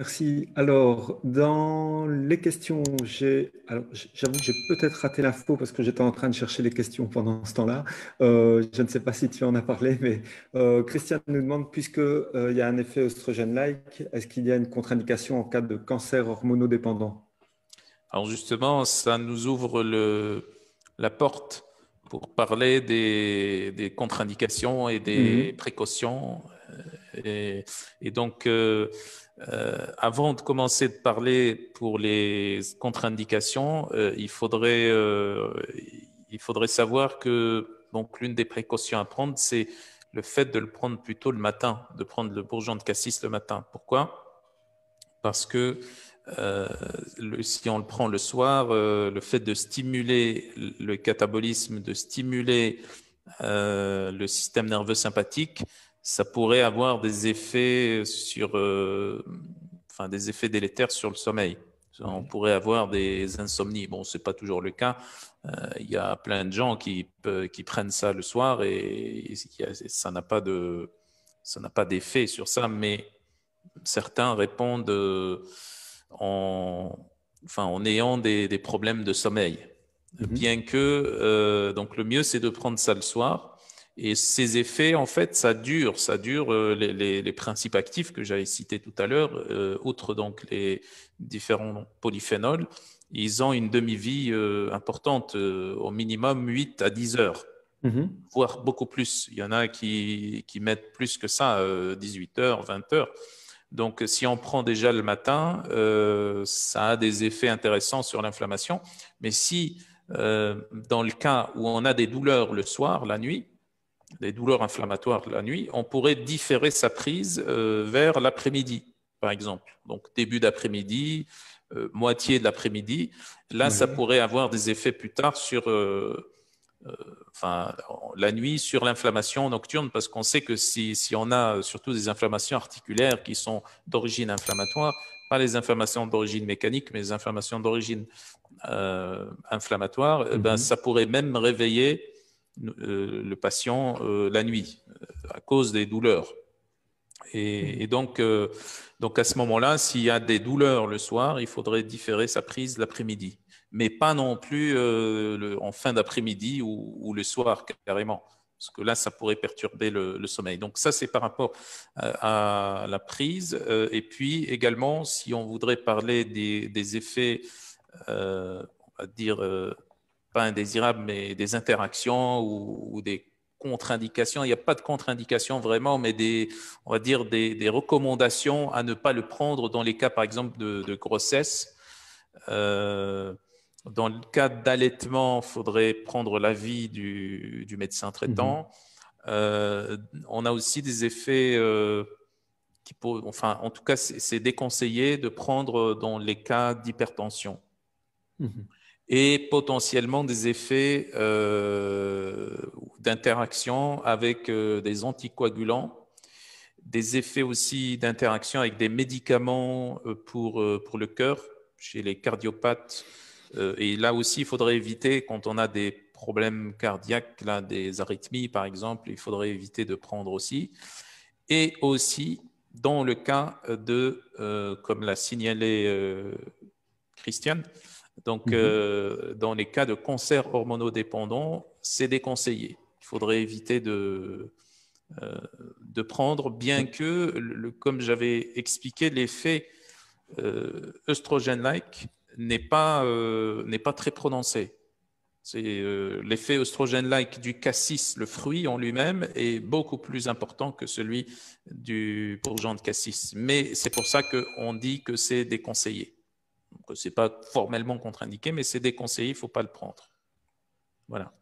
Merci. Alors, dans les questions, j'avoue que j'ai peut-être raté l'info parce que j'étais en train de chercher les questions pendant ce temps-là. Je ne sais pas si tu en as parlé, mais Christian nous demande, puisque, il y a un effet œstrogène-like, est-ce qu'il y a une contre-indication en cas de cancer hormonodépendant? Alors justement, ça nous ouvre la porte pour parler des contre-indications et des Mhm. précautions. Et donc, avant de commencer de parler pour les contre-indications, il faudrait savoir que donc l'une des précautions à prendre, c'est le fait de le prendre plutôt le matin, de prendre le bourgeon de cassis le matin. Pourquoi? Parce que euh, si on le prend le soir, le fait de stimuler le catabolisme, de stimuler le système nerveux sympathique, ça pourrait avoir des effets enfin des effets délétères sur le sommeil. On Oui. pourrait avoir des insomnies. Bon, c'est pas toujours le cas. Il y a plein de gens qui prennent ça le soir et ça n'a pas d'effet sur ça, mais certains répondent en, enfin, en ayant des problèmes de sommeil. Mhm. Bien que, donc le mieux, c'est de prendre ça le soir. Et ces effets, en fait, ça dure les principes actifs que j'avais cités tout à l'heure, outre donc les différents polyphénols, ils ont une demi-vie importante, au minimum 8 à 10 heures, Mhm. voire beaucoup plus. Il y en a qui mettent plus que ça, 18 heures, 20 heures. Donc, si on prend déjà le matin, ça a des effets intéressants sur l'inflammation. Mais si, dans le cas où on a des douleurs le soir, la nuit, des douleurs inflammatoires la nuit, on pourrait différer sa prise vers l'après-midi, par exemple. Donc, début d'après-midi, moitié de l'après-midi. Là, ça Oui. pourrait avoir des effets plus tard sur enfin, la nuit sur l'inflammation nocturne, parce qu'on sait que si on a surtout des inflammations articulaires qui sont d'origine inflammatoire, pas les inflammations d'origine mécanique, mais les inflammations d'origine inflammatoire, ben, Mhm. ça pourrait même réveiller le patient la nuit à cause des douleurs. Et donc à ce moment-là, s'il y a des douleurs le soir, il faudrait différer sa prise l'après-midi, mais pas non plus en fin d'après-midi ou le soir carrément, parce que là, ça pourrait perturber le sommeil. Donc ça, c'est par rapport à la prise. Et puis également, si on voudrait parler des effets, on va dire, pas indésirables, mais des interactions ou des contre-indications. Il n'y a pas de contre-indications vraiment, mais on va dire des recommandations à ne pas le prendre dans les cas, par exemple, de grossesse. Euh, Dans le cas d'allaitement, il faudrait prendre l'avis du médecin Mhm. traitant. On a aussi des effets enfin, en tout cas, c'est déconseillé de prendre dans les cas d'hypertension Mhm. et potentiellement des effets d'interaction avec des anticoagulants, des effets aussi d'interaction avec des médicaments pour le cœur chez les cardiopathes. Et là aussi, il faudrait éviter, quand on a des problèmes cardiaques, là, des arythmies par exemple, il faudrait éviter de prendre aussi. Et aussi, dans le cas comme l'a signalé Christiane, donc Mhm. dans les cas de cancer hormonodépendant, c'est déconseillé. Il faudrait éviter euh, de prendre, bien Oui. que, comme j'avais expliqué, l'effet œstrogène-like n'est pas très prononcé. C'est l'effet œstrogène-like du cassis, le fruit en lui-même, est beaucoup plus important que celui du bourgeon de cassis. Mais c'est pour ça qu'on dit que c'est déconseillé. Ce n'est pas formellement contre-indiqué, mais c'est déconseillé, il ne faut pas le prendre. Voilà.